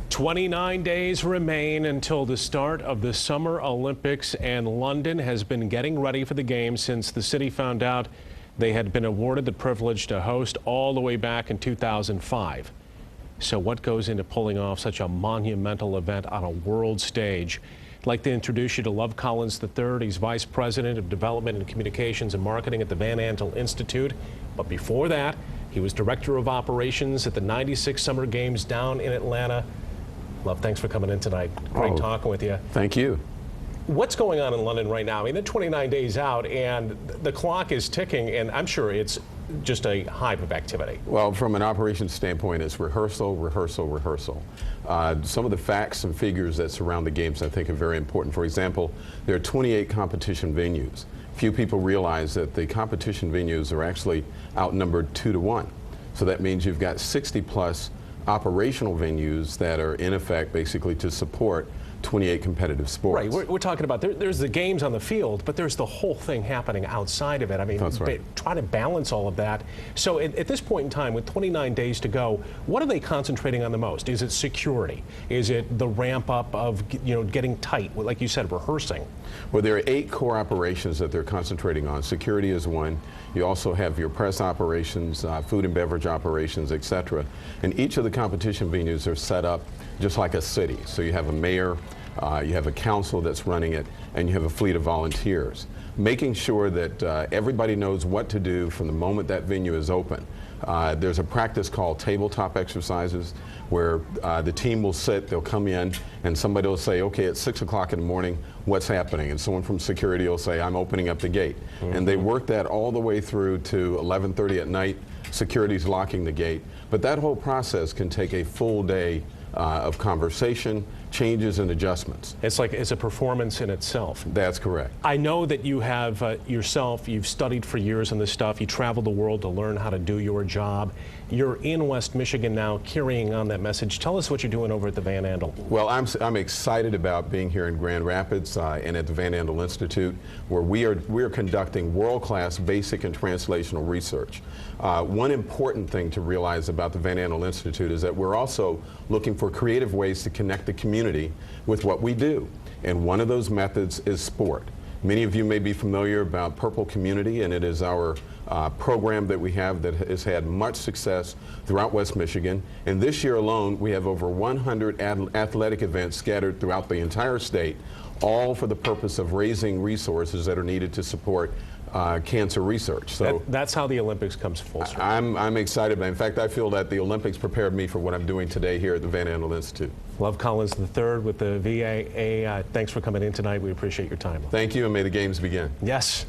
29 days remain until the start of the Summer Olympics, and London has been getting ready for the games since the city found out they had been awarded the privilege to host all the way back in 2005. So what goes into pulling off such a monumental event on a world stage? I'd like to introduce you to Love Collins III. He's Vice President of Development and Communications and Marketing at the Van Andel Institute. But before that, he was Director of Operations at the 96 Summer Games down in Atlanta. Love, thanks for coming in tonight. Great talking with you. Thank you. What's going on in London right now? I mean, they're 29 days out, and the clock is ticking, and I'm sure it's just a hive of activity. Well, from an operations standpoint, it's rehearsal, rehearsal, rehearsal. Some of the facts and figures that surround the games I think are very important. For example, there are 28 competition venues. Few people realize that the competition venues are actually outnumbered 2 to 1. So that means you've got 60 plus operational venues that are in effect basically to support 28 competitive sports. Right, we're talking about, there's the games on the field, but there's the whole thing happening outside of it. I mean, that's right. Try to balance all of that. So at this point in time, with 29 days to go, what are they concentrating on the most? Is it security? Is it the ramp up of, getting tight, like you said, rehearsing? Well, there are 8 core operations that they're concentrating on. Security is one. You also have your press operations, food and beverage operations, etc. And each of the competition venues are set up just like a city. So you have a mayor, you have a council that's running it, and you have a fleet of volunteers. Making sure that everybody knows what to do from the moment that venue is open. There's a practice called tabletop exercises where the team will sit, they'll come in, and somebody will say, okay, it's 6 o'clock in the morning, what's happening? And someone from security will say, I'm opening up the gate. And they work that all the way through to 11:30 at night, security's locking the gate. But that whole process can take a full day of conversation, changes and adjustments. It's like it's a performance in itself. That's correct. I know that you have you've studied for years on this stuff. You traveled the world to learn how to do your job. You're in West Michigan now carrying on that message. Tell us what you're doing over at the Van Andel. Well, I'm excited about being here in Grand Rapids and at the Van Andel Institute, where we are conducting world-class basic and translational research. One important thing to realize about the Van Andel Institute is that we're also looking for creative ways to connect the community with what we do. And one of those methods is sport. Many of you may be familiar about Purple Community, and it is our program that we have that has had much success throughout West Michigan. And this year alone, we have over 100 athletic events scattered throughout the entire state, all for the purpose of raising resources that are needed to support cancer research. So that's how the Olympics comes full circle. I'm excited. In fact, I feel that the Olympics prepared me for what I'm doing today here at the Van Andel Institute. Love Collins III with the VAA. Thanks for coming in tonight. We appreciate your time. Thank you, and may the games begin. Yes.